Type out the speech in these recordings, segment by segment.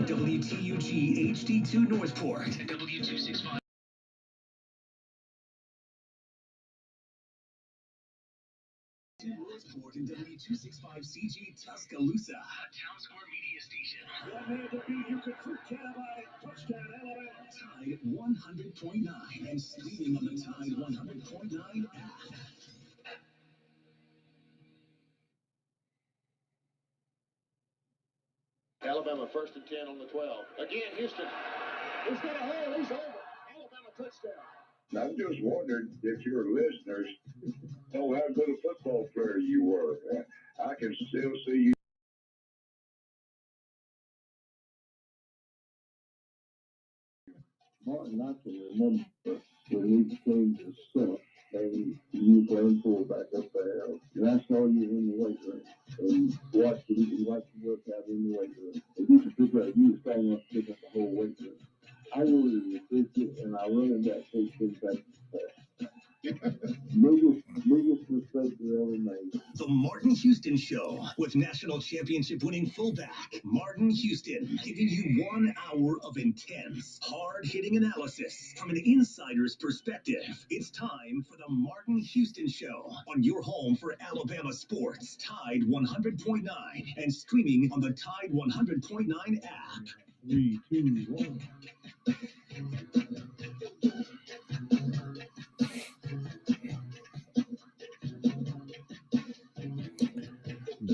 WTUG HD2 Northport. W265. Northport and W265CG Tuscaloosa. A Town Square Media Station. What had to be, you could forget about it. Touchdown, Alabama. Tide 100.9 and streaming on the Tide 100.9 app. Alabama 1st and 10 on the 12. Again, Houston. He's got a hole. He's over. Alabama touchdown. I'm just wondering if your listeners know how good a football player you were. I can still see you. Martin, I can remember when we played the Senate and you playing fullback up there. And I saw you in the weight room and watched you work out in the weight room. And you could pick up, you were standing up picking up the whole weight room. I really appreciate it, and I learned that thing back biggest mistake we ever made. The Martin Houston Show with national championship winning fullback Martin Houston, giving you 1 hour of intense, hard-hitting analysis from an insider's perspective. It's time for the Martin Houston Show on your home for Alabama sports, Tide 100.9, and streaming on the Tide 100.9 app. 3, 2, 1.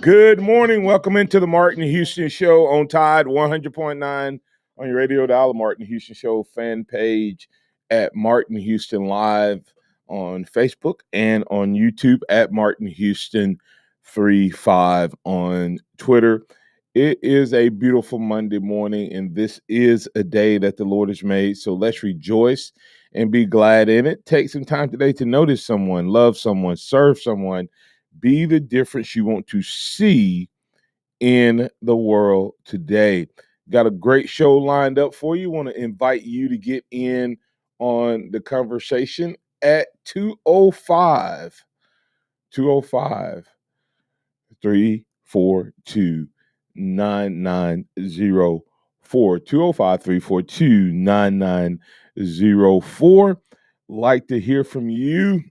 Good morning. Welcome into the Martin Houston Show on Tide 100.9 on your radio dial, Martin Houston Show fan page at Martin Houston Live on Facebook and on YouTube at Martin Houston 35 on Twitter. It is a beautiful Monday morning, and this is a day that the Lord has made. So let's rejoice and be glad in it. Take some time today to notice someone, love someone, serve someone. Be the difference you want to see in the world today. Got a great show lined up for you. Want to invite you to get in on the conversation at 205 342 9904. 205 342 9904. Like to hear from you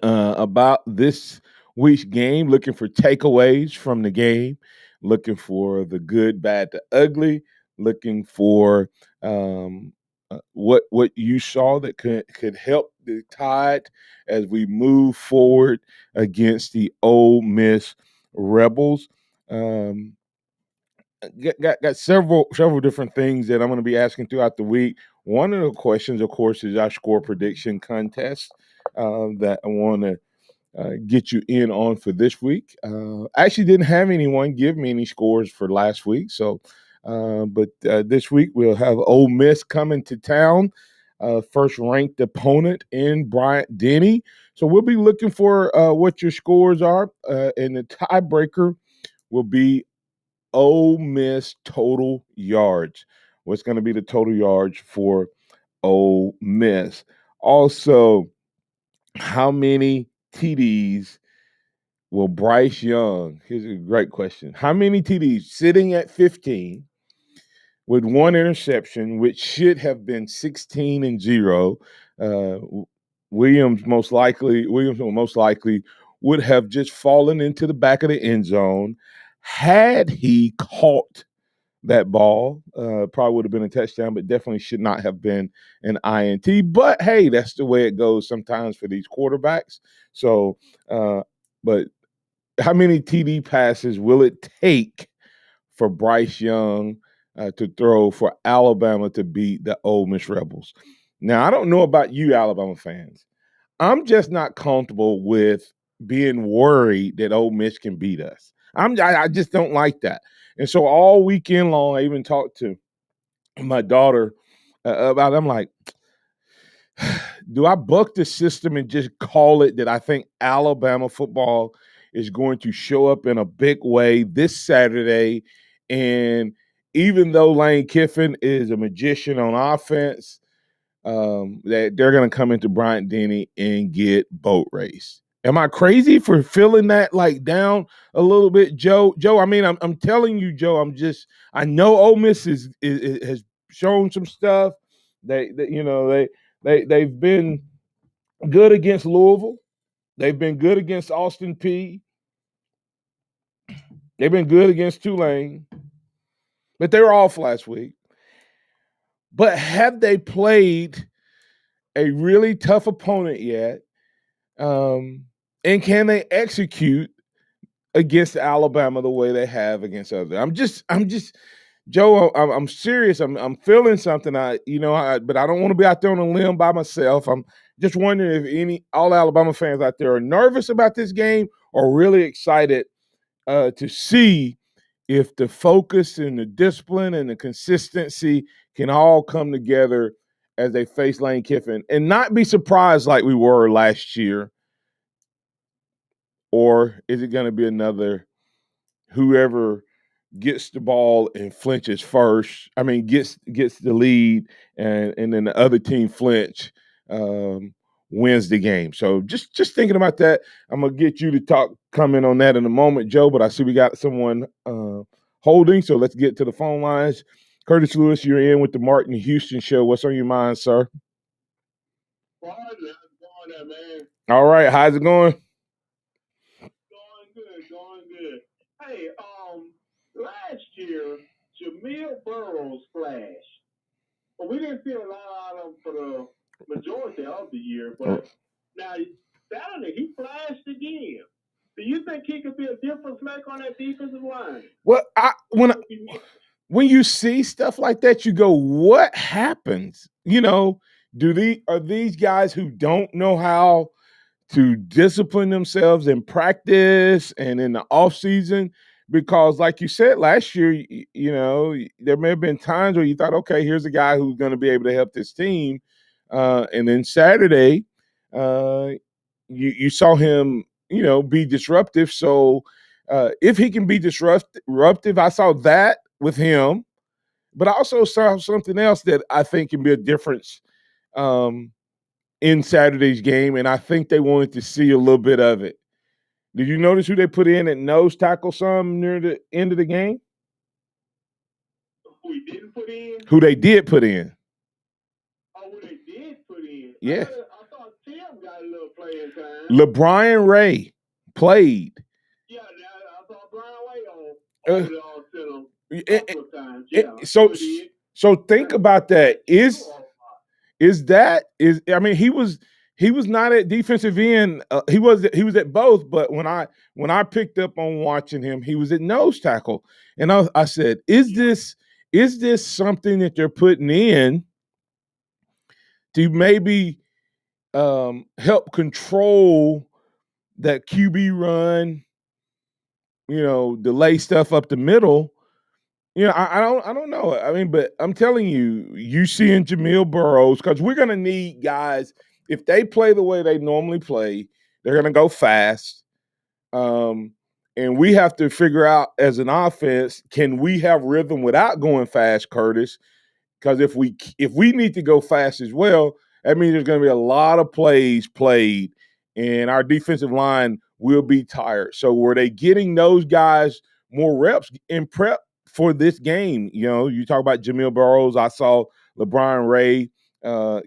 about this week's game, looking for takeaways from the game, looking for the good, bad, the ugly, looking for what you saw that could help the Tide as we move forward against the Ole Miss Rebels. Got several different things that I'm going to be asking throughout the week. One of the questions, of course, is our score prediction contest that I want to get you in on for this week. I actually didn't have anyone give me any scores for last week, so but this week we'll have Ole Miss coming to town, first ranked opponent in Bryant-Denny. So we'll be looking for what your scores are, and the tiebreaker will be Ole Miss total yards. What's going to be the total yards for Ole Miss? Also, how many TDs will Bryce Young? Here's a great question. How many TDs sitting at 15 with one interception, which should have been 16-0? Williams will most likely would have just fallen into the back of the end zone had he caught that ball. Probably would have been a touchdown, but definitely should not have been an INT. But hey, that's the way it goes sometimes for these quarterbacks. So, but how many TD passes will it take for Bryce Young to throw for Alabama to beat the Ole Miss Rebels? Now, I don't know about you, Alabama fans. I'm just not comfortable with being worried that Ole Miss can beat us. I just don't like that. And so all weekend long, I even talked to my daughter about it. I'm like, do I buck the system and just call it that I think Alabama football is going to show up in a big way this Saturday? And even though Lane Kiffin is a magician on offense, that they're going to come into Bryant-Denny and get boat raced. Am I crazy for feeling that like down a little bit, Joe? Joe, I mean, I'm telling you, Joe. I know Ole Miss has shown some stuff. They've been good against Louisville. They've been good against Austin P. They've been good against Tulane, but they were off last week. But have they played a really tough opponent yet? And can they execute against Alabama the way they have against others? I'm just, Joe. I'm serious. I'm feeling something. But I don't want to be out there on a limb by myself. I'm just wondering if all Alabama fans out there are nervous about this game or really excited to see if the focus and the discipline and the consistency can all come together as they face Lane Kiffin and not be surprised like we were last year. Or is it going to be another whoever gets the ball and flinches first? I mean, gets the lead and then the other team flinch, wins the game. So just thinking about that. I'm gonna get you to comment on that in a moment, Joe. But I see we got someone holding, so let's get to the phone lines. Curtis Lewis, you're in with the Martin Houston Show. What's on your mind, sir? Martin, how's it going there, man? All right, how's it going? Going good. Hey, last year, Jamil Burrows flashed. But we didn't see a lot out of him for the majority of the year. But now, Saturday, he flashed again. Do you think he could be a difference maker on that defensive line? Well, when you see stuff like that, you go, what happens? Are these guys who don't know how to discipline themselves in practice and in the off season? Because like you said last year, there may have been times where you thought, okay, here's a guy who's going to be able to help this team. And then Saturday, you saw him, be disruptive. So if he can be disruptive, I saw that with him. But I also saw something else that I think can be a difference in Saturday's game, and I think they wanted to see a little bit of it. Did you notice who they put in at nose tackle some near the end of the game? Who he didn't put in? Who they did put in. Oh, who they did put in? Yeah. I thought Tim got a little playing time. LeBron Ray played. Yeah, I saw Brian Way on a couple of times. Yeah. So think about that. He was not at defensive end. He was at both. But when I picked up on watching him, he was at nose tackle, and I said, "Is this something that they're putting in to maybe help control that QB run? Delay stuff up the middle." I don't know. I mean, but I'm telling you seeing Jamil Burrows, because we're gonna need guys. If they play the way they normally play, they're gonna go fast. And we have to figure out as an offense, can we have rhythm without going fast, Curtis? Because if we need to go fast as well, that means there's going to be a lot of plays played, and our defensive line will be tired. So were they getting those guys more reps in prep for this game? You talk about Jamil Burrows. I saw LeBron Ray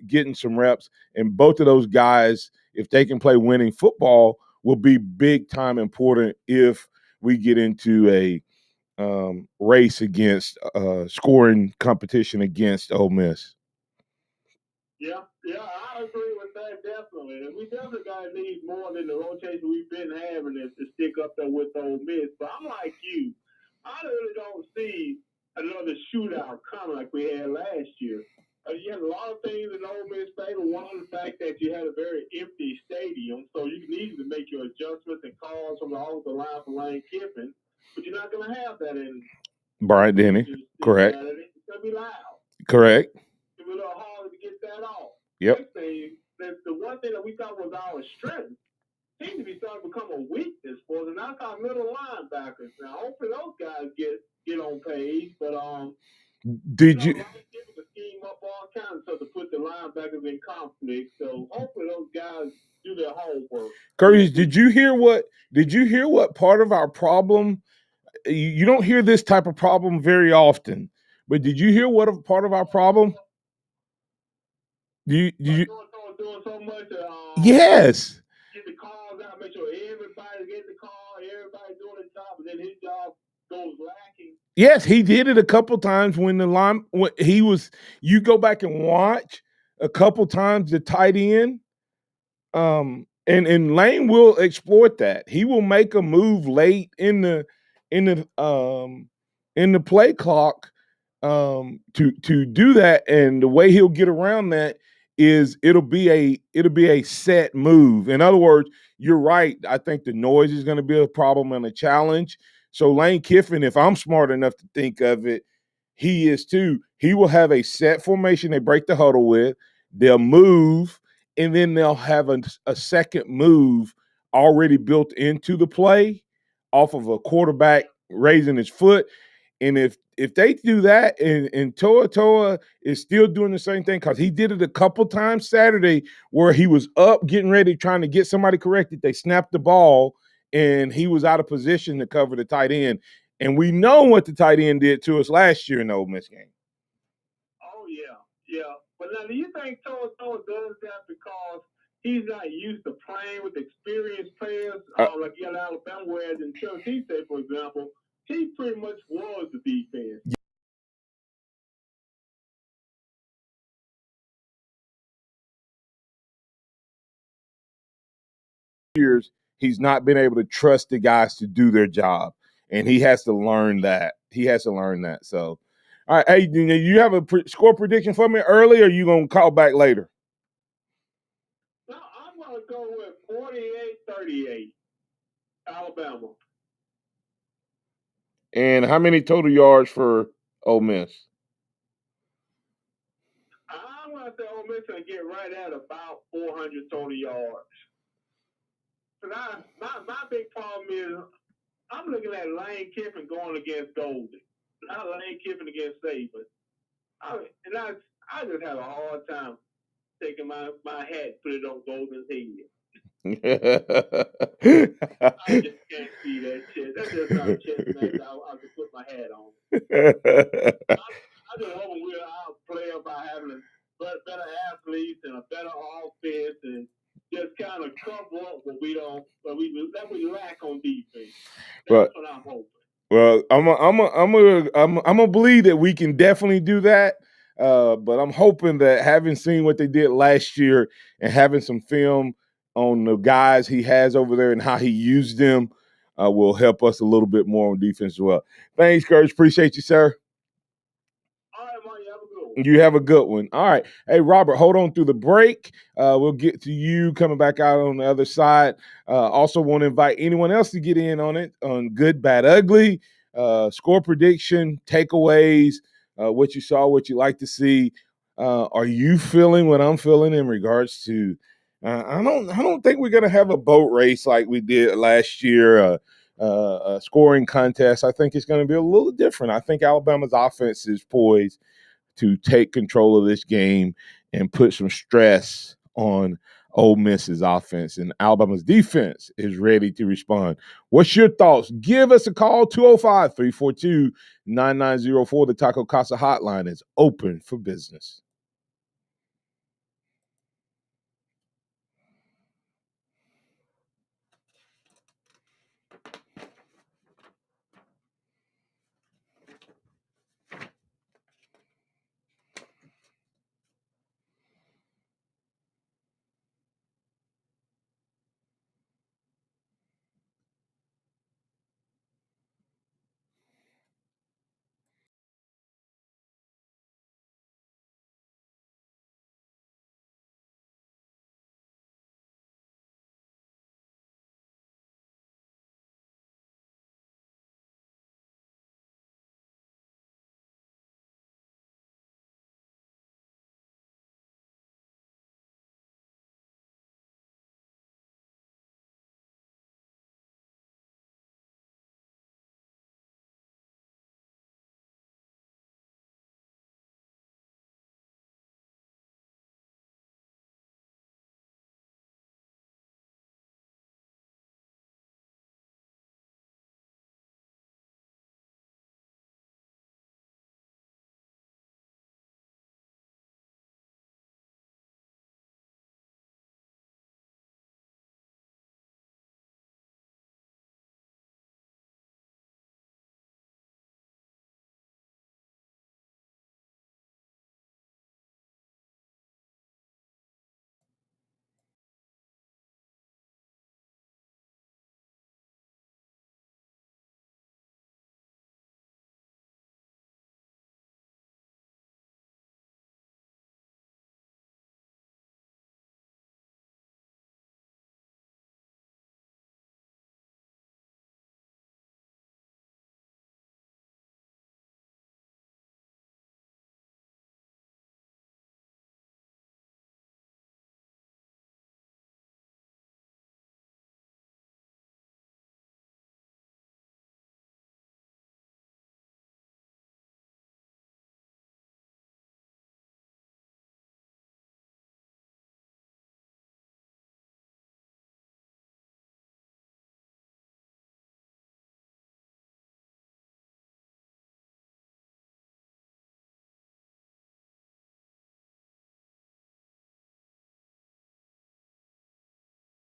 getting some reps, and both of those guys, if they can play winning football, will be big time important if we get into a race against scoring competition against Ole Miss. Yeah, I agree with that definitely. And we definitely got to need more than the rotation we've been having to stick up there with Ole Miss. But I'm like you. I really don't see another shootout coming like we had last year. You had a lot of things in Ole Miss favor. One, the fact that you had a very empty stadium, so you needed to make your adjustments and calls from the offensive line for Lane Kiffin. But you're not going to have that in Bryant-Denny. Correct. It's going to be loud. Correct. It's a little hard to get that off. Yep. Next thing, the one thing that we thought was our strength seems to be starting to become a weakness for us, and that's our middle linebackers. Now, hopefully those guys get on page, but did you scheme up all kind of stuff to put the linebackers in conflict. So hopefully those guys do their homework. Curtis, did you hear what part of our problem? You don't hear this type of problem very often, but did you hear what a part of our problem? Doing so much. Yes. Get the calls out, make sure everybody's getting the call, everybody's doing the job, and then his job goes lacking. Yes, he did it a couple times when the line when he was. You go back and watch a couple times the tight end. And Lane will exploit that. He will make a move late in the in the play clock to do that. And the way he'll get around that is it'll be a set move. In other words, you're right. I think the noise is going to be a problem and a challenge. So Lane Kiffin, if I'm smart enough to think of it, he is too. He will have a set formation they break the huddle with. They'll move, and then they'll have a second move already built into the play off of a quarterback raising his foot. And if they do that and Toa is still doing the same thing, because he did it a couple times Saturday where he was up getting ready trying to get somebody corrected. They snapped the ball and he was out of position to cover the tight end. And we know what the tight end did to us last year in the Ole Miss game. Oh yeah. But now, do you think Toa does that because he's not used to playing with experienced players like in Alabama, whereas in Tennessee, say for example, he pretty much was the defense. Years he's not been able to trust the guys to do their job, and he has to learn that. So, all right, hey, you have a score prediction for me early, or you gonna call back later? No, I'm gonna go with 48-38, Alabama. And how many total yards for Ole Miss? I'm gonna say Ole Miss gonna get right at about 400 total yards. But my big problem is I'm looking at Lane Kiffin going against Golden, not Lane Kiffin against Saban. I just have a hard time taking my hat and put it on Golden's head. I just can't see that shit. That's just not a chess match I could put my hat on. I just hope we'll outplay by having a better athletes and a better offense and just kind of cover up what we lack on defense. That's what I'm hoping. Well, I'm gonna believe that we can definitely do that. But I'm hoping that having seen what they did last year and having some film on the guys he has over there and how he used them will help us a little bit more on defense as well. Thanks, Coach. Appreciate you, sir. All right, Mark, you have a good one. You have a good one. All right. Hey, Robert, hold on through the break. We'll get to you coming back out on the other side. Also want to invite anyone else to get in on it, on good, bad, ugly, score prediction, takeaways, what you saw, what you like to see. Are you feeling what I'm feeling in regards to I don't think we're gonna have a boat race like we did last year, a scoring contest. I think it's gonna be a little different. I think Alabama's offense is poised to take control of this game and put some stress on Ole Miss's offense, and Alabama's defense is ready to respond. What's your thoughts? Give us a call, 205-342-9904. The Taco Casa hotline is open for business.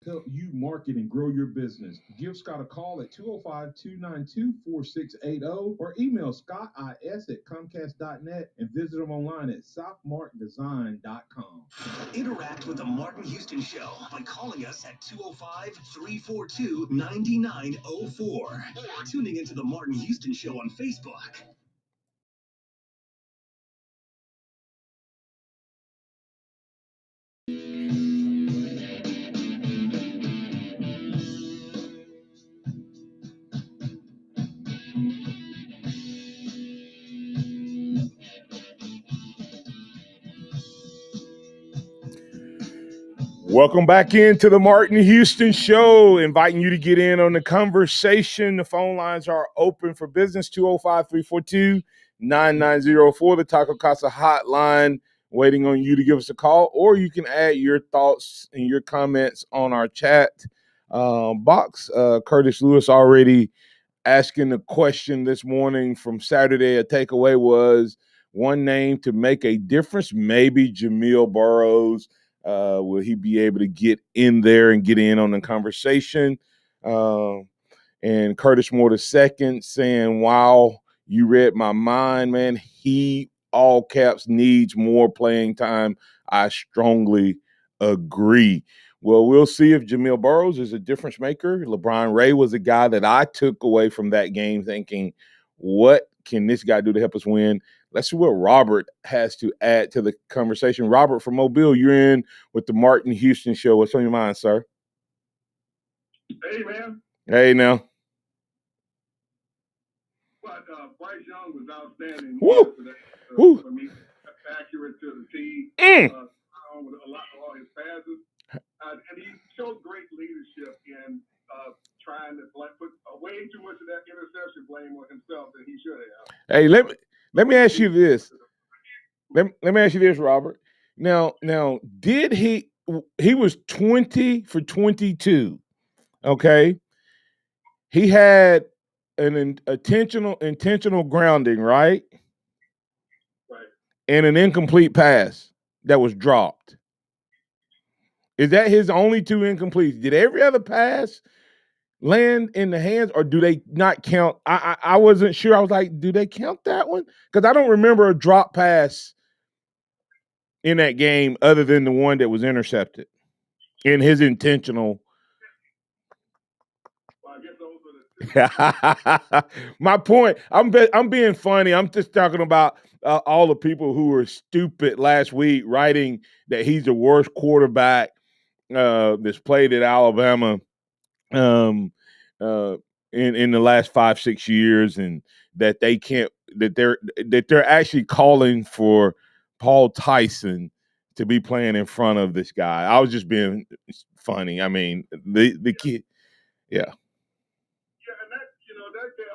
help you market and grow your business. Give Scott a call at 205-292-4680 or email scottis@comcast.net and visit him online at southmarkdesign.com. Interact with the Martin Houston Show by calling us at 205-342-9904 or tuning into the Martin Houston Show on Facebook. Welcome back into the Martin Houston Show, inviting you to get in on the conversation. The phone lines are open for business, 205-342-9904, the Taco Casa hotline, waiting on you to give us a call, or you can add your thoughts and your comments on our chat box. Curtis Lewis already asking the question this morning from Saturday. A takeaway was one name to make a difference, maybe Jamil Burroughs. Will he be able to get in there and get in on the conversation? And Curtis Moore II saying, wow, you read my mind, man. He, all caps, needs more playing time. I strongly agree. Well, we'll see if Jamil Burroughs is a difference maker. LeBron Ray was a guy that I took away from that game thinking, what can this guy do to help us win? Let's see what Robert has to add to the conversation. Robert from Mobile, you're in with the Martin Houston Show. What's on your mind, sir? Hey, man. Hey, now. But Bryce Young was outstanding Woo! yesterday. Woo! For me, accurate to the T. With a lot of all his passes. And he showed great leadership in trying to put way too much of that interception blame on himself than he should have. Hey, let me ask you this. Let me ask you this, Robert. Now, did he was 20 for 22, okay? He had an intentional grounding, right? Right. And an incomplete pass that was dropped. Is that his only two incompletes? Did every other pass land in the hands, or do they not count? I wasn't sure. I was like, do they count that one? Because I don't remember a drop pass in that game other than the one that was intercepted in his intentional. Well, I guess those are the My point, I'm being funny. I'm just talking about all the people who were stupid last week writing that he's the worst quarterback that's played at Alabama um, uh, in the last 5-6 years, and that they can't that they're actually calling for Paul Tyson to be playing in front of this guy. I was just being funny. I mean, the kid, yeah. Yeah, and that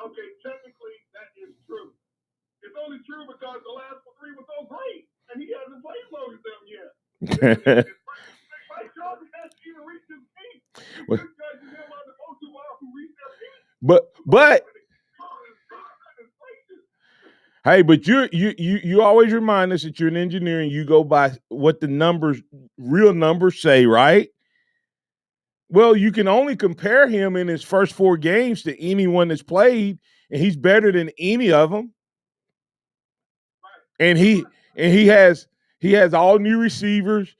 okay, technically that is true. It's only true because the last three were so great, and he hasn't played most of them yet. Mike Johnson hasn't even reached his peak. He's just judging him on the most who reached their peak. But hey, but you always remind us that you're an engineer and you go by what the real numbers say, right? Well, you can only compare him in his first 4 games to anyone that's played, and he's better than any of them. And he has all new receivers,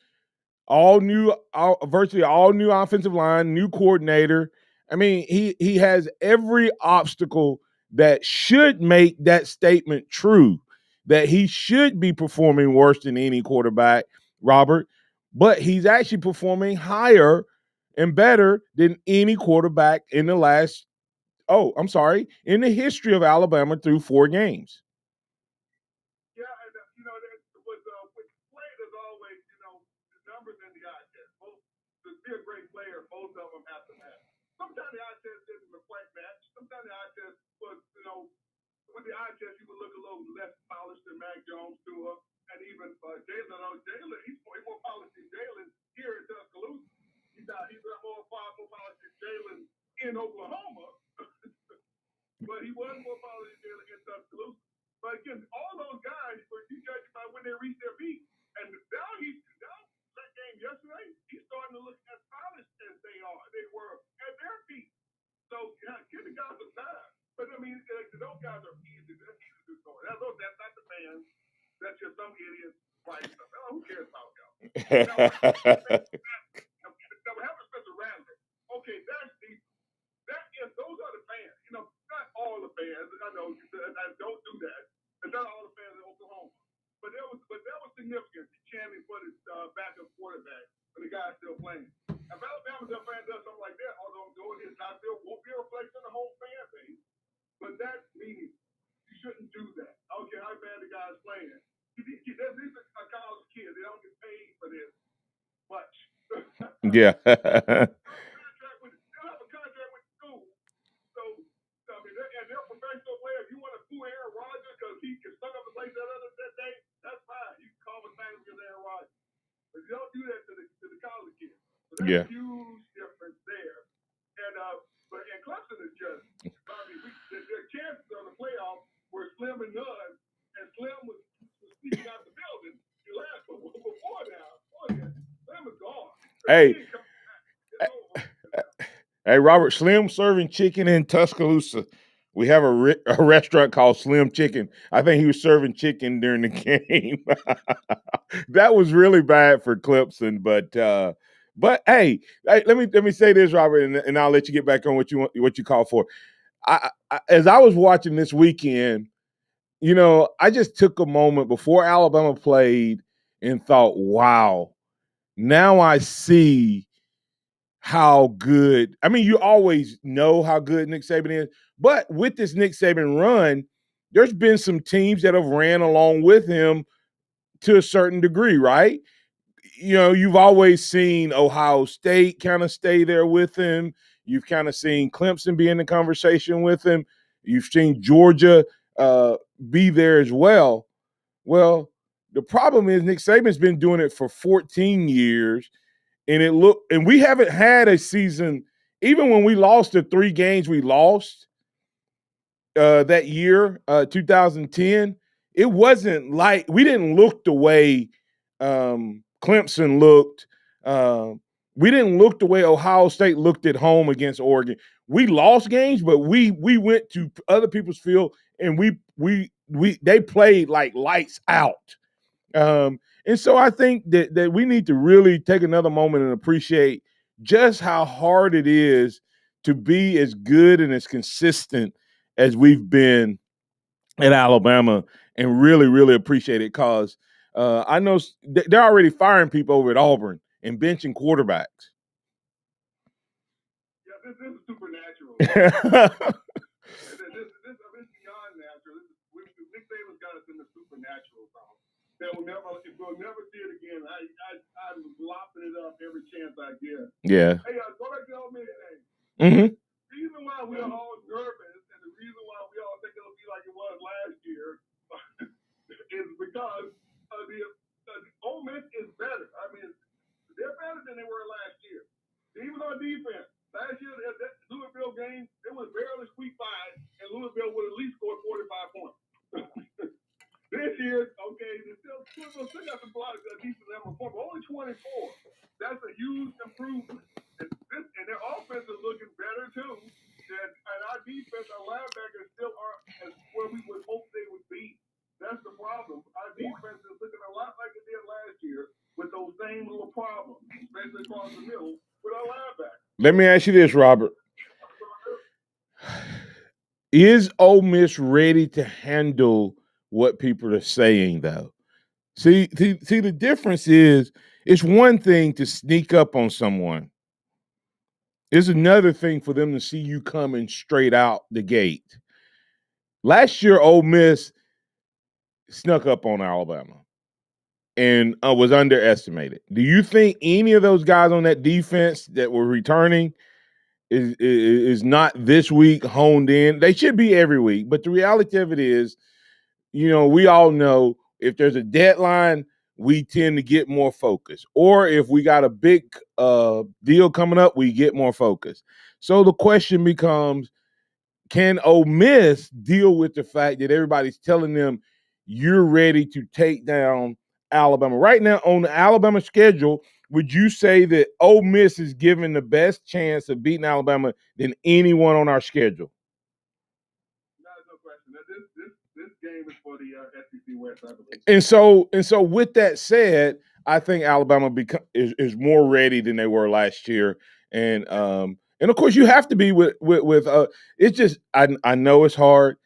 virtually all new offensive line, new coordinator. I mean, he has every obstacle that should make that statement true, that he should be performing worse than any quarterback, Robert, but he's actually performing higher and better than any quarterback in the history of Alabama through 4 games. Yeah, and with playing as always, the numbers and the eye test. Both to be a great player, both of them have to match. Sometimes the eye test didn't reflect that. Sometimes the eye test was, with the eye test, you would look a little less polished than Mac Jones to him, and even Jalen. He's more polished than Jalen here in Tuscaloosa. He's more polished than Jalen in Oklahoma, but he was more polished than Jalen in Tuscaloosa. But again, all those guys, you judge by when they reach their peak, and now that game yesterday, he's starting to look as polished as they that's not the fans. That's just some idiot writing stuff. Oh, who cares about y'all? Now, we have a special Rattler. Okay, that's the those are the fans. Not all the fans. I know I don't do that. And not all the fans in Oklahoma. But that was significant. Chanting for the backup quarterback when the guy's still playing. If Alabama fan does something like that, although it is not there, won't be a reflection of the whole fan base. But that means you shouldn't do that. I don't care how bad the guy's playing. These are college kids. They don't get paid for this much. Yeah. They'll have a contract with the school. So, I mean, they're professional players. If you want to fool Aaron Rodgers because he can stuck up his legs that day, that's fine. You can call him things with Aaron Rodgers. But you don't do that to the college kids. So that's a huge difference there. And Clemson is just, I mean, their chances on the playoffs were slim and none, and Slim was speaking out the building. You laugh, but before now, Slim is gone. Hey. Hey, Robert, Slim serving chicken in Tuscaloosa. We have a restaurant called Slim Chicken. I think he was serving chicken during the game. That was really bad for Clemson, but hey, let me say this, Robert, and I'll let you get back on what you call for. As I was watching this weekend, I just took a moment before Alabama played and thought, wow, now I see how good. I mean, you always know how good Nick Saban is, but with this Nick Saban run, there's been some teams that have ran along with him to a certain degree, right? You've always seen Ohio State kind of stay there with him. You've kind of seen Clemson be in the conversation with him. You've seen Georgia be there as well. Well, the problem is Nick Saban's been doing it for 14 years. And we haven't had a season, even when we lost the 3 games we lost that year, 2010, it wasn't like we didn't look the way Clemson looked. We didn't look the way Ohio State looked at home against Oregon. We lost games, but we went to other people's field and they played like lights out. And so I think that we need to really take another moment and appreciate just how hard it is to be as good and as consistent as we've been at Alabama, and really, really appreciate it because I know they're already firing people over at Auburn and benching quarterbacks. Yeah, this is supernatural. This is beyond natural. Nick Saban's got us in the supernatural zone. We'll never see it again. I'm lopping it up every chance I get. Yeah. Hey, go back to Old Man thing. Mm-hmm. The reason why we're all nervous and the reason why we all think it'll be like it was last year is because the Ole Miss is better. I mean, they're better than they were last year. Even on defense. Last year, that Louisville game, it was barely squeaked by, and Louisville would at least score 45 points. This year, okay, Louisville still got some blocks that decent number 4, but only 24. That's a huge improvement. And their offense is looking better, too. And our defense, our linebackers still aren't as where we would hope they would be. That's the problem. Our defense is looking a lot like it did last year with those same little problems, especially across the middle with our linebackers. Let me ask you this, Robert. Is Ole Miss ready to handle what people are saying, though? See, the difference is it's one thing to sneak up on someone. It's another thing for them to see you coming straight out the gate. Last year, Ole Miss snuck up on Alabama and was underestimated. Do you think any of those guys on that defense that were returning is not this week honed in? They should be every week, but the reality of it is, we all know if there's a deadline, we tend to get more focus. Or if we got a big deal coming up, we get more focus. So the question becomes, can Ole Miss deal with the fact that everybody's telling them you're ready to take down Alabama? Right now on the Alabama schedule, would you say that Ole Miss is given the best chance of beating Alabama than anyone on our schedule? No question. This game for the SEC West, I believe. And so with that said, I think Alabama is more ready than they were last year, and of course you have to be with it's just I know it's hard.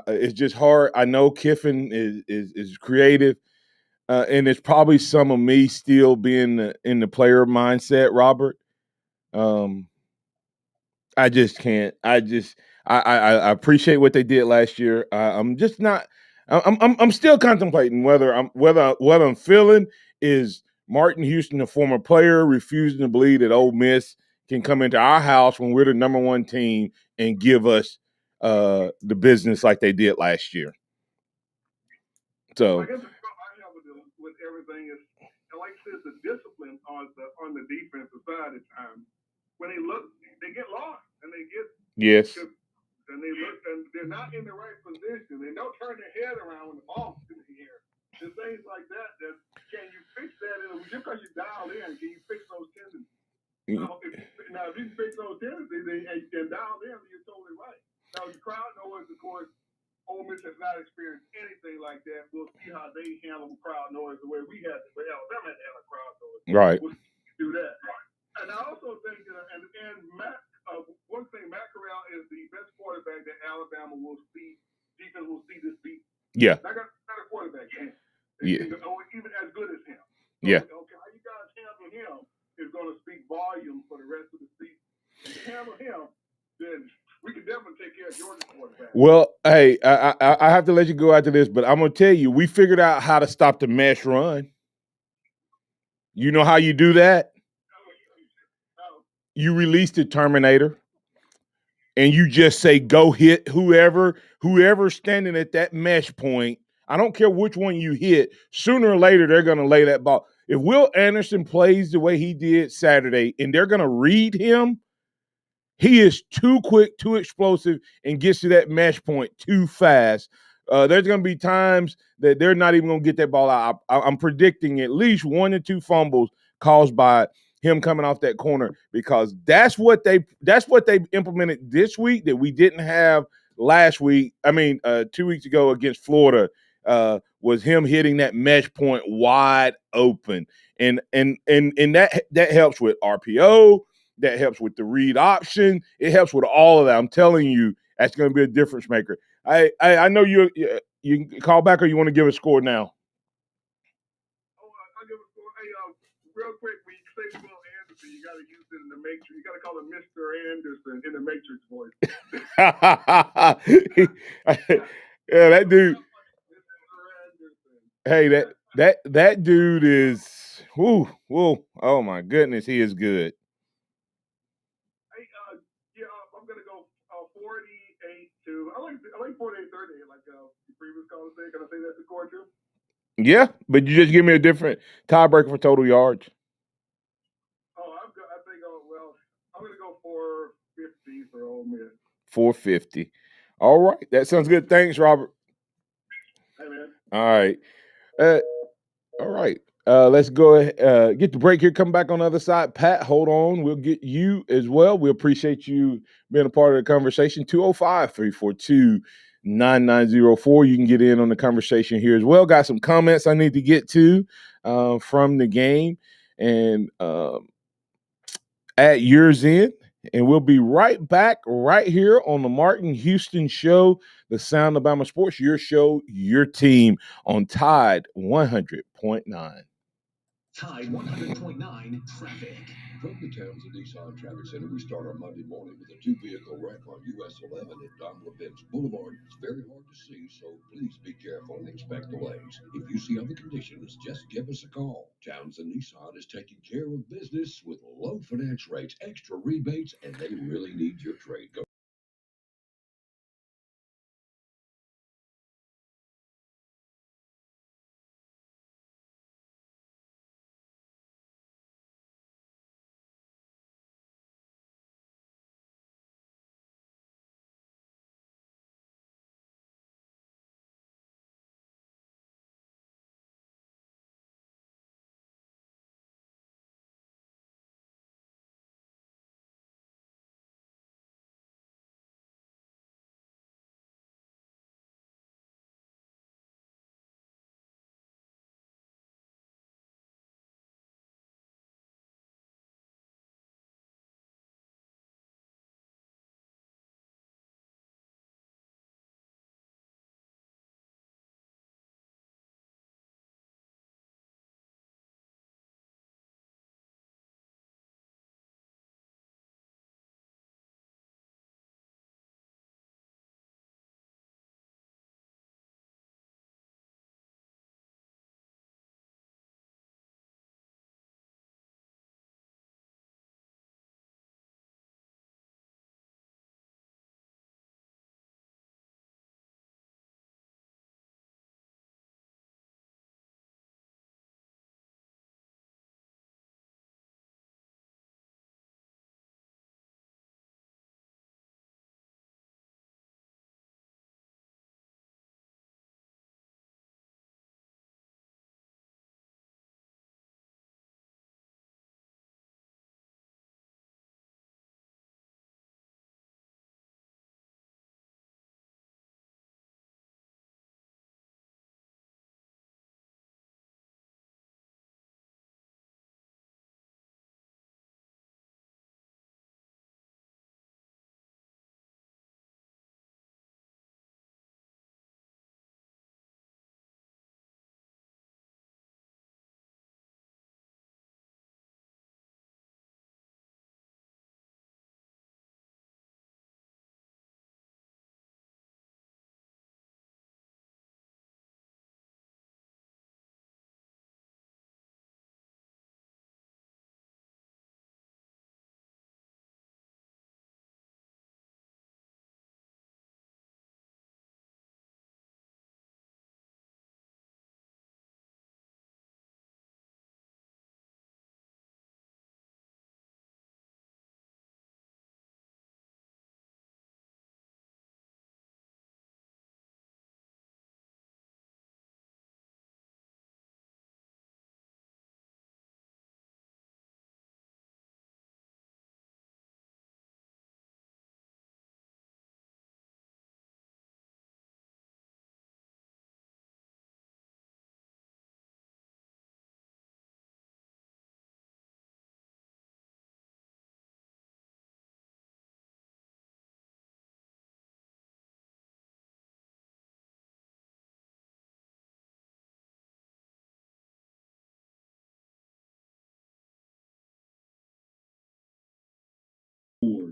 It's just hard. I know Kiffin is creative, and it's probably some of me still being in the player mindset, Robert. Um, I just can't. I appreciate what they did last year. I'm just not. I'm still contemplating whether I'm feeling is Martin Houston, a former player, refusing to believe that Ole Miss can come into our house when we're the number one team and give us the business like they did last year. So I guess the problem I have with everything is, like I said, the discipline on the defensive side at times. When they get lost and they get yes, and they look and they're not in the right position. They don't turn their head around when the ball's in the air. And things like that. That can you fix that? Just because you dial in, can you fix those tendencies? If you fix those tendencies and dial in, you're totally right. Now the crowd noise, of course. Ole Miss has not experienced anything like that. We'll see how they handle crowd noise the way Alabama had to handle crowd noise. right. We'll do that. And I also think, and Matt, one thing, Matt Corral is the best quarterback that Alabama will see. Defense will see this season. Yeah. Not a quarterback, Yeah. even as good as him. So, yeah. Okay, how you guys handle him is going to speak volume for the rest of the season. If you handle him, then we can definitely take care of Georgia's quarterback. Well, hey, I have to let you go after this, but I'm gonna tell you, we figured out how to stop the mesh run. You know how you do that? You release the Terminator, and you just say, "Go hit whoever's standing at that mesh point." I don't care which one you hit. Sooner or later, they're gonna lay that ball. If Will Anderson plays the way he did Saturday, and they're gonna read him, he is too quick, too explosive, and gets to that mesh point too fast. There's going to be times that they're not even going to get that ball out. I'm predicting at least 1 to 2 fumbles caused by him coming off that corner, because that's what they implemented this week that we didn't have last week. 2 weeks ago against Florida, was him hitting that mesh point wide open, and that helps with RPO. That helps with the read option. It helps with all of that. I'm telling you, that's going to be a difference maker. I know you can call back, or you want to give a score now. I'll give a score. Hey, real quick, when you say Will Anderson, you got to use it in the Matrix. You got to call him Mr. Anderson in the Matrix voice. Yeah, that dude. Hey, that dude is. Whoo. Oh my goodness, he is good. I'm gonna go 48-2. I like 48-30, like the previous caller said. Can I say that's the score too? Yeah, but you just give me a different tiebreaker for total yards. I'm gonna go 450 for Ole Miss. 450. All right, that sounds good. Thanks, Robert. Hey man. All right. All right. Let's go ahead, get the break here. Come back on the other side. Pat, hold on. We'll get you as well. We appreciate you being a part of the conversation. 205-342-9904. You can get in on the conversation here as well. Got some comments I need to get to from the game and at yours in. And we'll be right back right here on the Martin Houston Show, the Sound of Bama Sports, your show, your team on Tide 100.9. Tide 100.9 traffic. From the Townsend Nissan Traffic Center, we start our Monday morning with a 2-vehicle wreck on US 11 at Donald Benz Boulevard. It's very hard to see, so please be careful and expect delays. If you see other conditions, just give us a call. Townsend Nissan is taking care of business with low finance rates, extra rebates, and they really need your trade. Go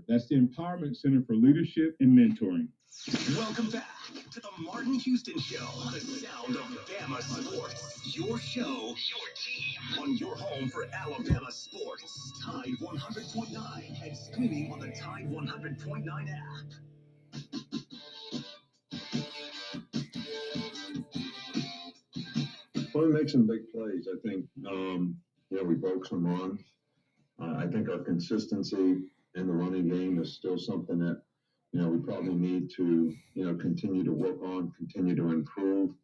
That's the Empowerment Center for Leadership and Mentoring. Welcome back to the Martin Houston Show, the sound of Bama sports. Your show, your team, on your home for Alabama sports. Tide 100.9 and streaming on the Tide 100.9 app. Well, we make some big plays. I think, we broke some runs. I think our consistency in the running game is still something that, we probably need to, continue to work on, continue to improve.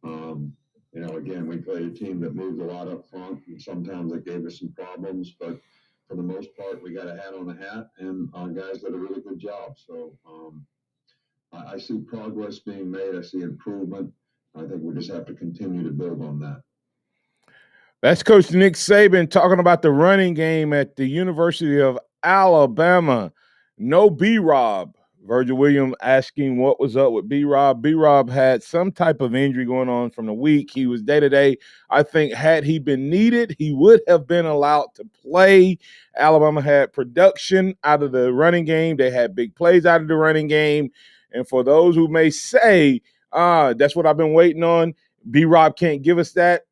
Again, we played a team that moved a lot up front, and sometimes it gave us some problems, but for the most part, we got a hat on a hat, and our guys did a really good job. So I see progress being made. I see improvement. I think we just have to continue to build on that. That's Coach Nick Saban talking about the running game at the University of Alabama. No B-Rob. Virgil Williams asking what was up with B-Rob. B-Rob had some type of injury going on from the week. He was day-to-day. I think had he been needed, he would have been allowed to play. Alabama had production out of the running game. They had big plays out of the running game. And for those who may say, that's what I've been waiting on, B-Rob can't give us that.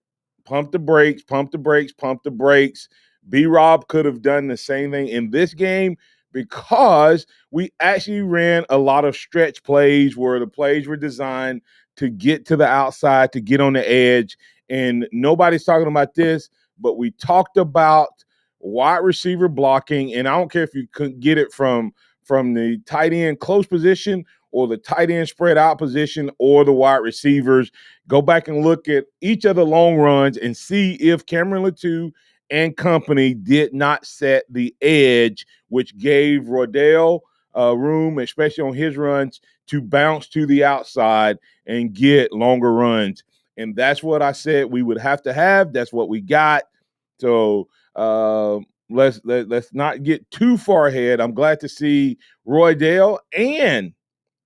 Pump the brakes, pump the brakes, pump the brakes. B-Rob could have done the same thing in this game because we actually ran a lot of stretch plays where the plays were designed to get to the outside, to get on the edge. And nobody's talking about this, but we talked about wide receiver blocking. And I don't care if you couldn't get it from the tight end close position or the tight end spread out position or the wide receivers. Go back and look at each of the long runs and see if Cameron Latou and company did not set the edge, which gave Rodell room, especially on his runs, to bounce to the outside and get longer runs. And that's what I said we would have to have. That's what we got. So let's not get too far ahead. I'm glad to see Roydell and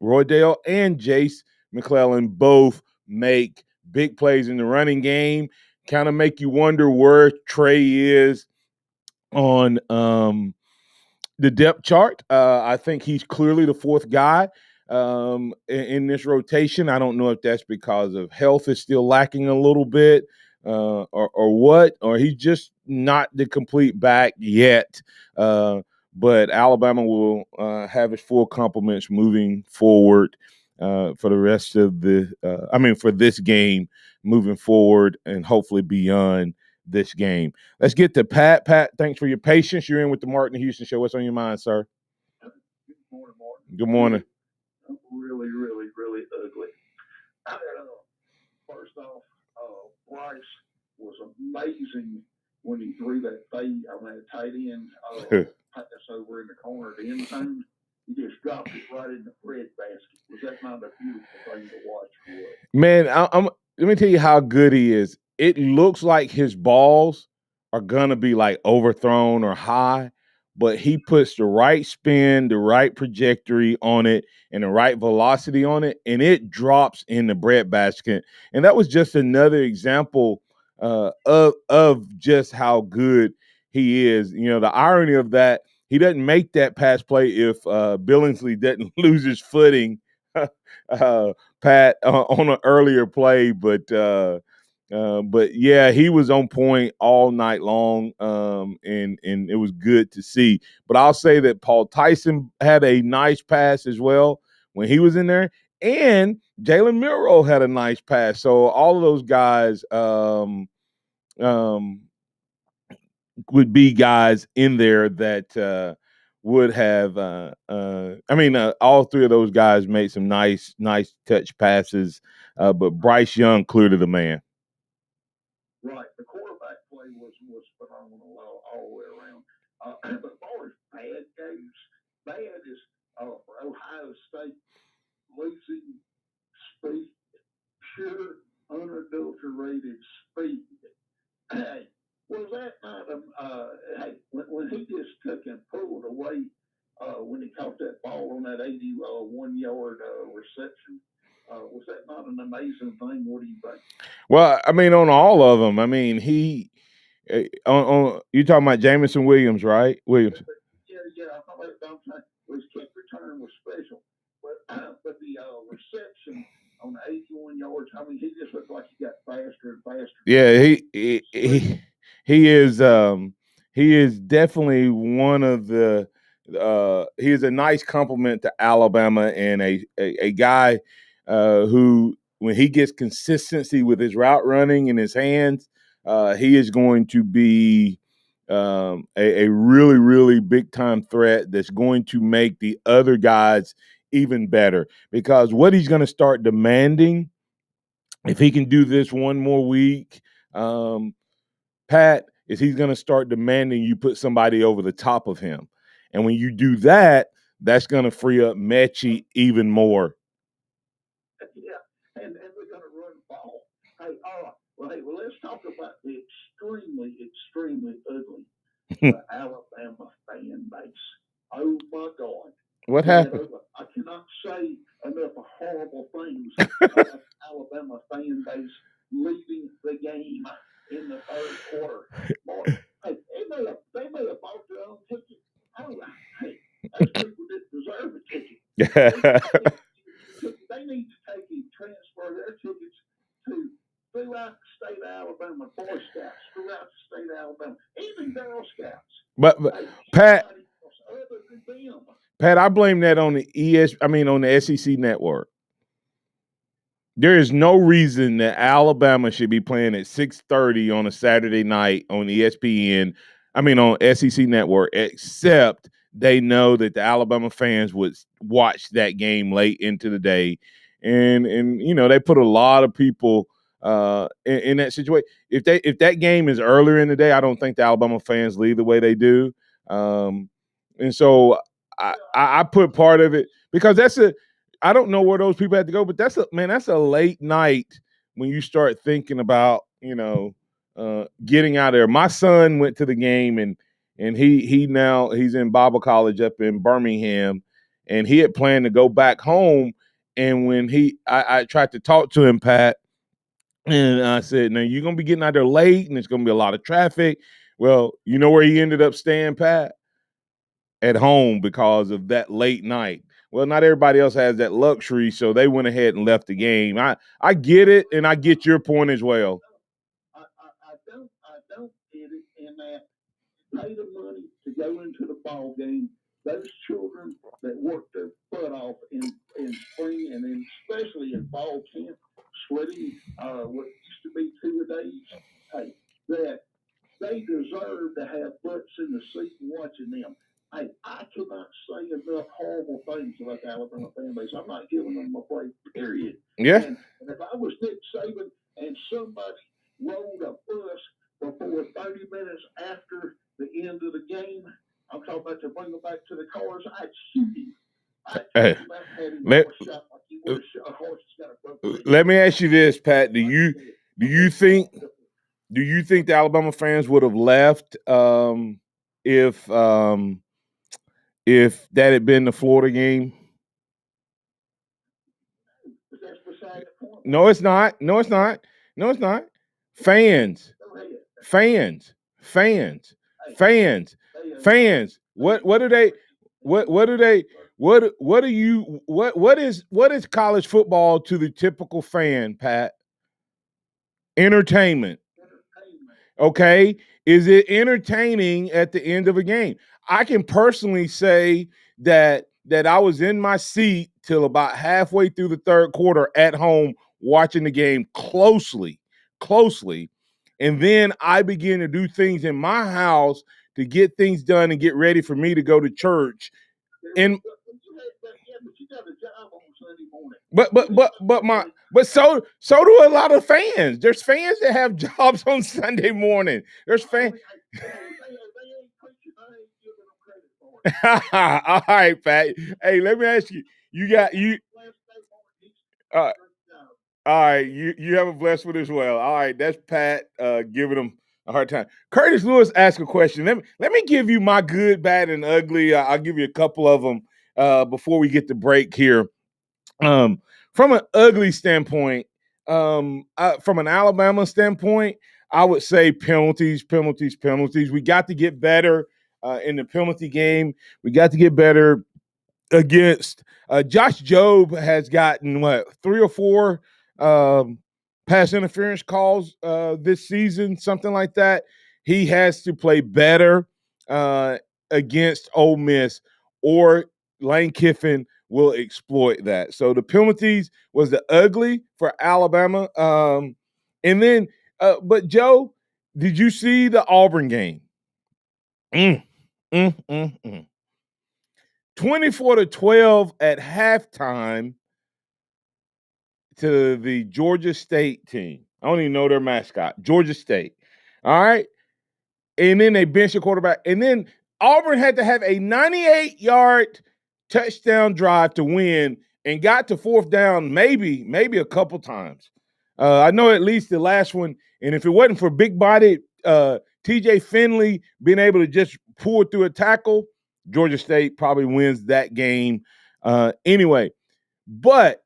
Jace McClellan both make big plays in the running game. Kind of make you wonder where Trey is on the depth chart. I think he's clearly the fourth guy in this rotation. I don't know if that's because of health is still lacking a little bit or what, or he's just not the complete back yet. But Alabama will have his full complements moving forward for the rest of for this game moving forward and hopefully beyond this game. Let's get to Pat. Pat, thanks for your patience. You're in with the Martin Houston Show. What's on your mind, sir? Good morning, Martin. Good morning. Really, really, really ugly. First off, Bryce was amazing when he threw that fade on that tight end pass over in the corner of the end zone. He just dropped it right in the bread basket. Was that not a beautiful thing to watch? Man, let me tell you how good he is. It looks like his balls are going to be like overthrown or high, but he puts the right spin, the right trajectory on it, and the right velocity on it, and it drops in the bread basket. And that was just another example of just how good he is. You know, the irony of that, he doesn't make that pass play if Billingsley doesn't lose his footing. Pat on an earlier play, but yeah, he was on point all night long, and it was good to see. But I'll say that Paul Tyson had a nice pass as well when he was in there, and Jalen Milroe had a nice pass. So all of those guys would be guys in there that would have all three of those guys made some nice touch passes, but Bryce Young clearly the man. Right, the quarterback play was phenomenal all the way around. But as far as bad goes, bad is for Ohio State losing speed, pure unadulterated speed. Was that not when he just took and pulled away when he caught that ball on that 81-yard reception? Was that not an amazing thing? What do you think? Well, I mean, on all of them, I mean, he on you talking about Jameson Williams, right? Williams. Yeah, I thought his kick return was special, but the reception on the 81 yards, I mean, he just looked like he got faster and faster. Yeah, he is definitely one of the he is a nice compliment to Alabama and a guy who when he gets consistency with his route running in his hands, he is going to be a really, really big time threat that's going to make the other guys even better because what he's going to start demanding if he can do this one more week, Pat, is he's going to start demanding you put somebody over the top of him. And when you do that, that's going to free up Mechie even more. Yeah, and we're going to run ball. Hey, well, let's talk about the extremely, extremely ugly Alabama fan base. Oh my God! What happened? I cannot say enough horrible things about Alabama fan base leaving the game in the third quarter. Boy, hey, they may have bought their own ticket. Oh, hey, those people didn't deserve a ticket. They need to take and transfer their tickets to throughout the state of Alabama, Boy Scouts, throughout the state of Alabama, even Girl Scouts. But Pat, I blame that on the on the SEC network. There is no reason that Alabama should be playing at 6:30 on a Saturday night on ESPN. On SEC Network, except they know that the Alabama fans would watch that game late into the day, and they put a lot of people in that situation. If that game is earlier in the day, I don't think the Alabama fans leave the way they do, and so I put part of it because I don't know where those people had to go, but that's a late night when you start thinking about, getting out of there. My son went to the game and he's in Bible college up in Birmingham, and he had planned to go back home. And when I tried to talk to him, Pat, and I said, "Now you're gonna be getting out there late, and it's gonna be a lot of traffic." Well, you know where he ended up staying, Pat? At home because of that late night. Well, not everybody else has that luxury, so they went ahead and left the game. I get it, and I get your point as well. I don't get it in that pay the money to go into the ball game. Those children that work their butt off in spring and especially in fall camp, sweating what used to be 2 days, hey, that they deserve to have butts in the seat watching them. Hey, I cannot say enough horrible things about the Alabama fan base. I'm not giving them a break, period. Yeah. And if I was Nick Saban and somebody rolled a bus before 30 minutes after the end of the game, I'm talking about to bring them back to the cars, I'd shoot him. Let me ask you this, Pat. Do you think the Alabama fans would have left if that had been the Florida game? No, it's not. No, it's not. No, it's not. Fans. What do they what is college football to the typical fan, Pat? Entertainment. Okay. Is it entertaining at the end of a game? I can personally say that I was in my seat till about halfway through the third quarter at home watching the game closely. And then I began to do things in my house to get things done and get ready for me to go to church. And but so do a lot of fans. There's fans that have jobs on Sunday morning. There's fans. All right, Pat. Hey, let me ask you. All right, you have a blessed one as well. All right, that's Pat giving him a hard time. Curtis Lewis asked a question. Let me give you my good, bad, and ugly. I'll give you a couple of them before we get the break here. From an ugly standpoint, from an Alabama standpoint, I would say penalties. We got to get better in the penalty game. We got to get better against Josh Jobe has gotten what 3 or 4 pass interference calls this season, something like that. He has to play better against Ole Miss, or Lane Kiffin will exploit that. So the penalties was the ugly for Alabama, and then but Joe, did you see the Auburn game? Mm, mm, mm, mm. 24-12 at halftime to the Georgia State team. I don't even know their mascot, Georgia State. All right. And then they benched the quarterback. And then Auburn had to have a 98-yard touchdown drive to win, and got to fourth down maybe a couple times. I know at least the last one. And if it wasn't for big-bodied TJ Finley being able to just pull through a tackle, Georgia State probably wins that game anyway. But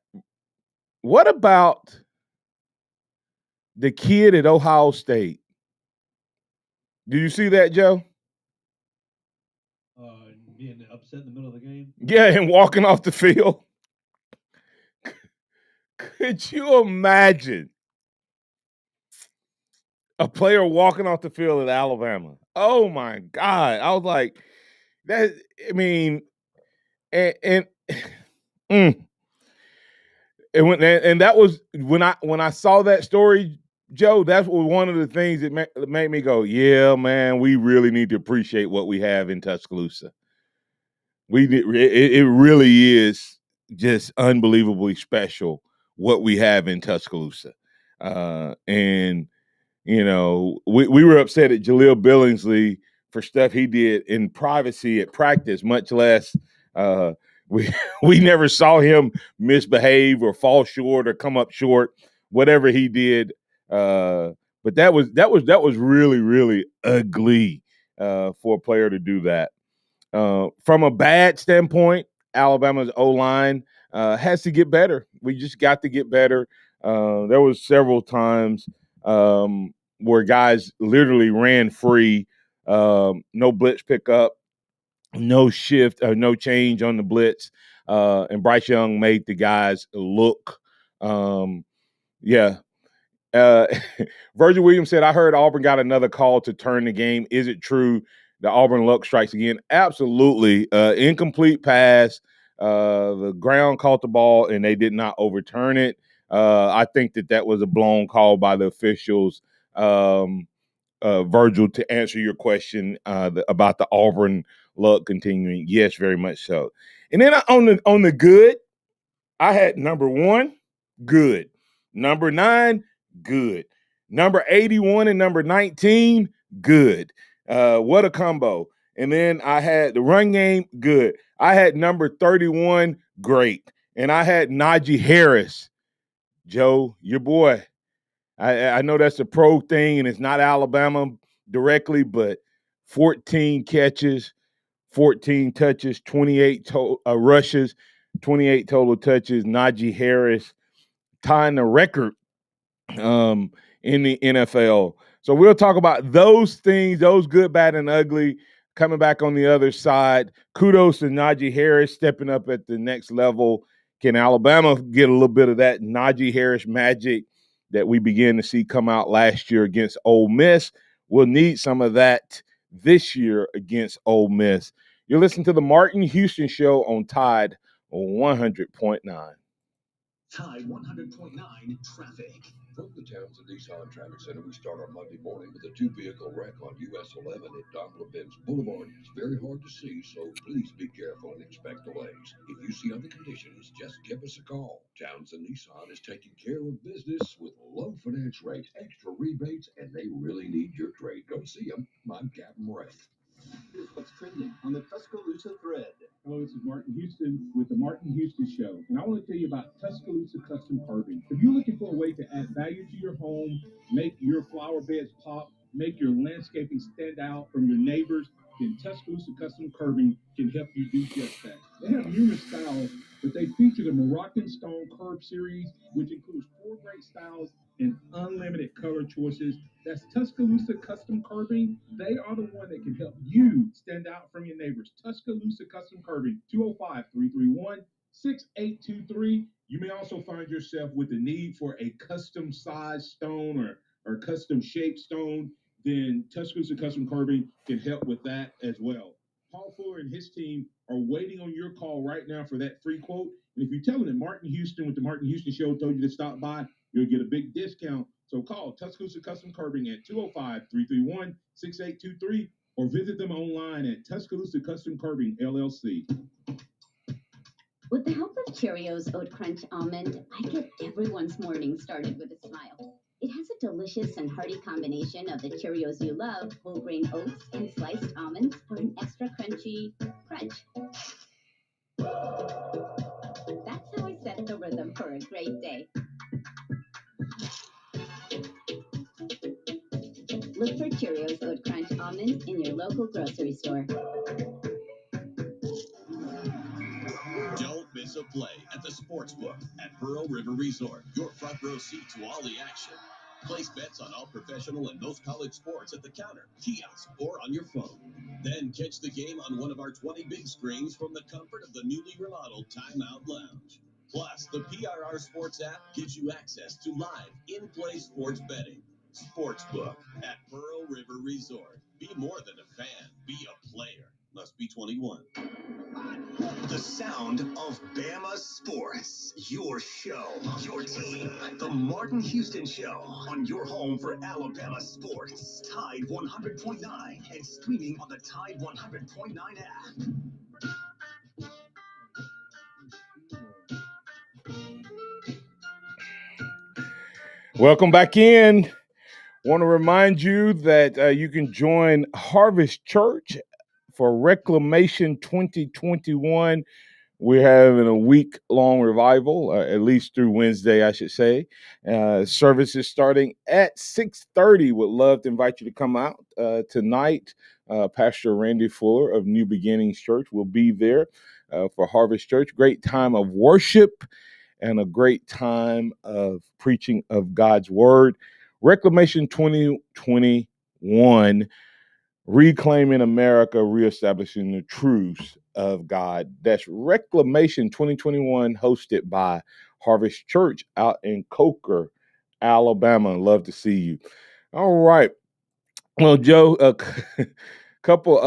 what about the kid at Ohio State? Did you see that, Joe? Being upset in the middle of the game. Yeah, and walking off the field. Could you imagine a player walking off the field at Alabama? Oh my God. I was like, that, I mean, and mm. And that was when I saw that story, Joe. That was one of the things that made me go, yeah, man, we really need to appreciate what we have in Tuscaloosa. It really is just unbelievably special what we have in Tuscaloosa, and we were upset at Jaleel Billingsley for stuff he did in privacy at practice, much less we we never saw him misbehave or fall short or come up short, whatever he did. But that was really, really ugly for a player to do that. From a bad standpoint, Alabama's O-line has to get better. We just got to get better. There was several times where guys literally ran free, no blitz pickup, no shift, no change on the blitz, and Bryce Young made the guys look. Yeah, uh, Virgil Williams said, I heard Auburn got another call to turn the game. Is it true the Auburn luck strikes again? Absolutely. Incomplete pass. The ground caught the ball and they did not overturn it. I think that was a blown call by the officials. Virgil, to answer your question about the Auburn luck continuing, yes, very much so. And then on the good, I had number 1, good. Number 9, good. Number 81 and number 19, good. What a combo. And then I had the run game, good. I had number 31, great. And I had Najee Harris. Joe, your boy. I know that's a pro thing and it's not Alabama directly, but 14 catches, 14 touches, 28 rushes, 28 total touches. Najee Harris tying the record in the NFL. So we'll talk about those things, those good, bad, and ugly, coming back on the other side. Kudos to Najee Harris stepping up at the next level. Can Alabama get a little bit of that Najee Harris magic that we began to see come out last year against Ole Miss? We'll need some of that this year against Ole Miss. You're listening to the Martin Houston Show on Tide 100.9. Tide 100.9 traffic. From the Townsend Nissan Traffic Center, we start our Monday morning with a 2-vehicle wreck on US 11 at Domler-Benz Boulevard. It's very hard to see, so please be careful and expect delays. If you see other conditions, just give us a call. Townsend Nissan is taking care of business with low finance rates, extra rebates, and they really need your trade. Go see them. I'm Captain Ray. Here's what's trending on the Tuscaloosa thread. Hello, this is Martin Houston with the Martin Houston Show, and I want to tell you about Tuscaloosa Custom Carving. If you're looking for a way to add value to your home, make your flower beds pop, make your landscaping stand out from your neighbors, then Tuscaloosa Custom Curbing can help you do just that. They have numerous styles, but they feature the Moroccan Stone Curb series, which includes 4 great styles and unlimited color choices. That's Tuscaloosa Custom Curbing. They are the one that can help you stand out from your neighbors. Tuscaloosa Custom Curbing, 205-331-6823. You may also find yourself with the need for a custom size stone or custom shaped stone, then Tuscaloosa Custom Curbing can help with that as well. Paul Fuller and his team are waiting on your call right now for that free quote. And if you tell them that Martin Houston with the Martin Houston Show told you to stop by, you'll get a big discount. So call Tuscaloosa Custom Curbing at 205-331-6823 or visit them online at Tuscaloosa Custom Curbing LLC. With the help of Cheerios Oat Crunch Almond, I get everyone's morning started with a smile. It has a delicious and hearty combination of the Cheerios you love, whole grain oats, and sliced almonds for an extra crunchy crunch. That's how I set the rhythm for a great day. Look for Cheerios Oat Crunch Almonds in your local grocery store. Don't miss a play at the Sportsbook at Pearl River Resort. Your front row seat to all the action. Place bets on all professional and most college sports at the counter, kiosk, or on your phone. Then catch the game on one of our 20 big screens from the comfort of the newly remodeled Timeout Lounge. Plus, the PRR Sports app gives you access to live, in-play sports betting. Sportsbook at Pearl River Resort. Be more than a fan. Be a player. Must be 21. The sound of Bama sports. Your show, your team. The Martin Houston Show on your home for Alabama sports. Tide 100.9 and streaming on the Tide 100.9 app. Welcome back in. Want to remind you that you can join Harvest Church for Reclamation 2021. We're having a week-long revival, at least through Wednesday, I should say. Services starting at 6:30. Would love to invite you to come out tonight. Pastor Randy Fuller of New Beginnings Church will be there for Harvest Church. Great time of worship and a great time of preaching of God's Word. Reclamation 2021. Reclaiming America, reestablishing the truths of God. That's Reclamation 2021, hosted by Harvest Church out in Coker, Alabama. Love to see you. All right. Well, Joe, a couple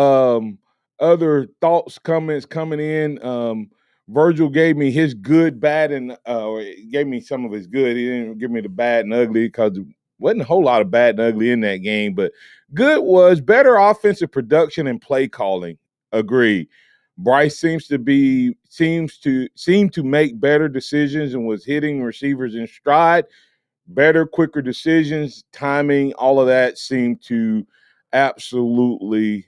other thoughts, comments coming in. Virgil gave me his good, bad, and or he gave me some of his good. He didn't give me the bad and ugly because wasn't a whole lot of bad and ugly in that game, but good was better offensive production and play calling. Agree. Bryce seem to make better decisions and was hitting receivers in stride. Better, quicker decisions, timing, all of that seemed to absolutely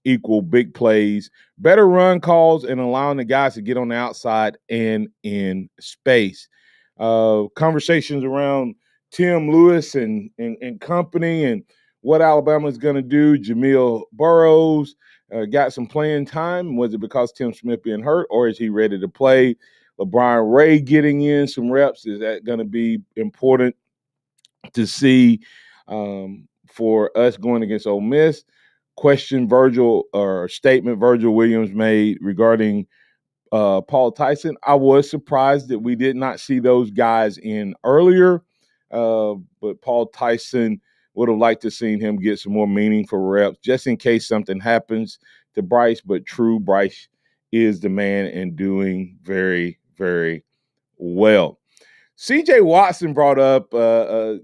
equal big plays. Better run calls and allowing the guys to get on the outside and in space. Conversations around Tim Lewis and company and what Alabama is going to do. Jamil Burroughs got some playing time. Was it because Tim Smith being hurt, or is he ready to play? LeBron Ray getting in some reps, is that going to be important to see for us going against Ole Miss? Question Virgil or statement Virgil Williams made regarding Paul Tyson. I was surprised that we did not see those guys in earlier, but Paul Tyson would have liked to seen him get some more meaningful reps just in case something happens to Bryce. But true, Bryce is the man and doing very, very well. CJ Watson brought up a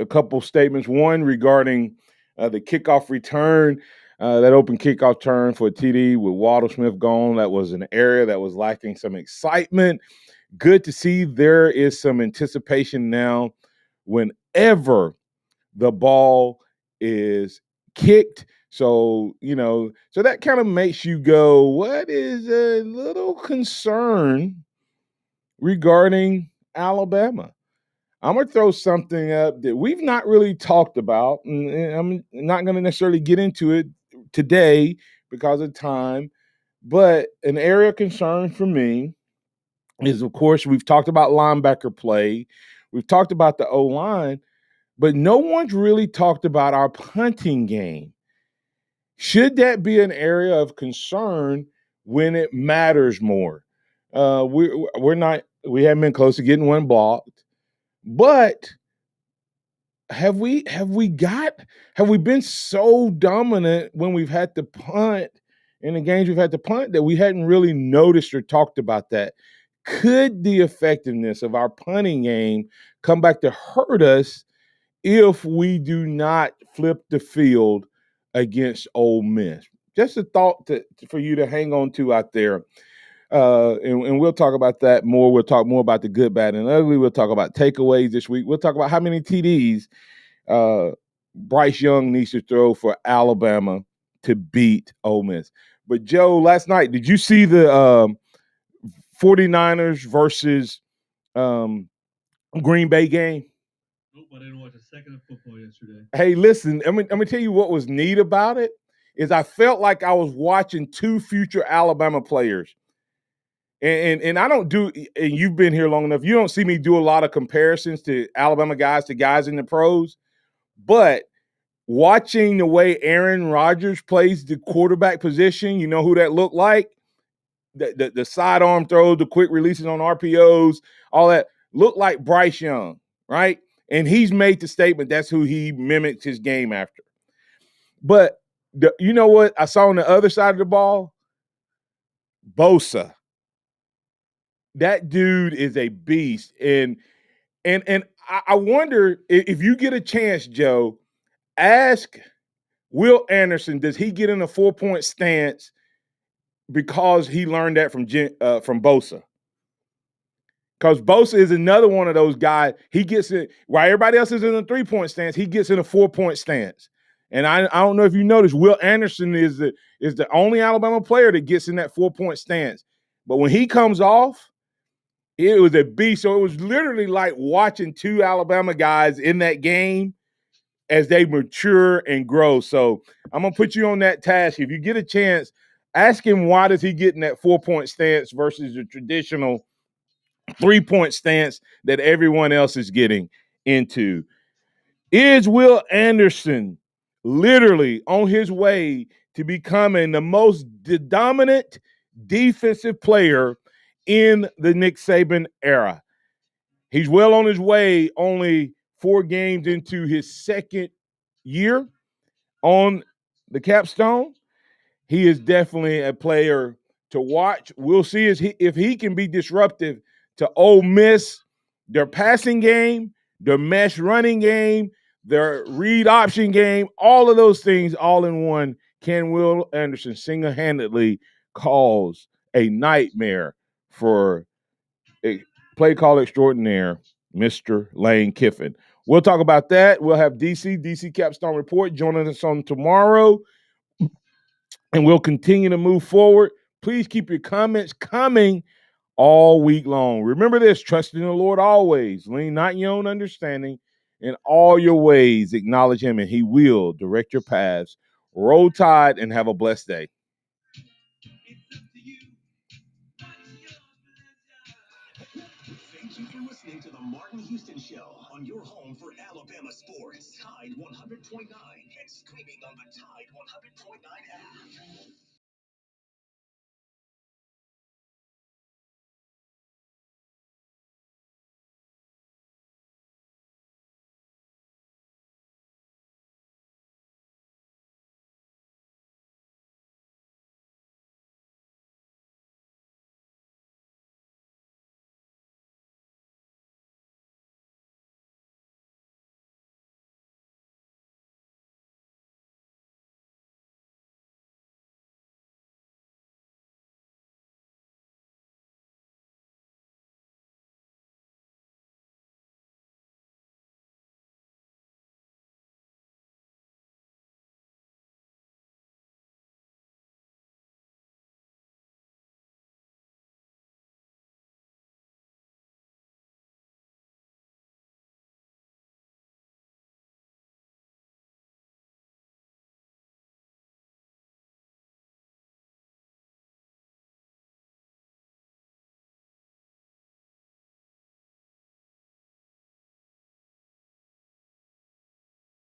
couple statements. One regarding the kickoff return, that open kickoff turn for TD with Waddle Smith gone. That was an area that was lacking some excitement. Good to see there is some anticipation now whenever the ball is kicked. So, so that kind of makes you go, what is a little concern regarding Alabama? I'm going to throw something up that we've not really talked about. And I'm not going to necessarily get into it today because of time, but an area of concern for me is, of course, we've talked about linebacker play. We've talked about the O-line, but no one's really talked about our punting game. Should that be an area of concern when it matters more? We haven't been close to getting one blocked, but have we been so dominant when we've had to punt in the games we've had to punt that we hadn't really noticed or talked about that? Could the effectiveness of our punting game come back to hurt us if we do not flip the field against Ole Miss? Just a thought for you to hang on to out there. And we'll talk about that more. We'll talk more about the good, bad, and ugly. We'll talk about takeaways this week. We'll talk about how many TDs Bryce Young needs to throw for Alabama to beat Ole Miss. But, Joe, last night, did you see the 49ers versus Green Bay game? Nope, I didn't watch a second of football yesterday. Hey, listen, I'm gonna tell you what was neat about it is I felt like I was watching two future Alabama players. And I don't do, and you've been here long enough, you don't see me do a lot of comparisons to Alabama guys to guys in the pros, but watching the way Aaron Rodgers plays the quarterback position, you know who that looked like? The sidearm throws, the quick releases on RPOs, all that looked like Bryce Young, right? And he's made the statement that's who he mimics his game after. But you know what I saw on the other side of the ball? Bosa. That dude is a beast. And I wonder if you get a chance, Joe, ask Will Anderson, does he get in a 4-point stance because he learned that from Bosa? Because Bosa is another one of those guys. He gets it while everybody else is in a 3-point stance. He gets in a 4-point stance. And I don't know if you noticed, Will Anderson is the only Alabama player that gets in that 4-point stance. But when he comes off, it was a beast. So it was literally like watching two Alabama guys in that game as they mature and grow. So I'm going to put you on that task. If you get a chance, ask him why does he get in that 4-point stance versus the traditional 3-point stance that everyone else is getting into. Is Will Anderson literally on his way to becoming the most dominant defensive player in the Nick Saban era? He's well on his way, only 4 games into his second year on the capstone. He is definitely a player to watch. We'll see if he can be disruptive to Ole Miss, their passing game, their mesh running game, their read option game, all of those things all in one. Can Will Anderson single-handedly cause a nightmare for a play call extraordinaire, Mr. Lane Kiffin? We'll talk about that. We'll have DC Capstone Report joining us on tomorrow, and we'll continue to move forward. Please keep your comments coming all week long. Remember this, trust in the Lord always. Lean not in your own understanding. In all your ways, acknowledge him, and he will direct your paths. Roll Tide and have a blessed day. Thank you for listening to the Martin Houston Show on your home for Alabama sports. Tide 100.9 and streaming on the Tide 100.9 app.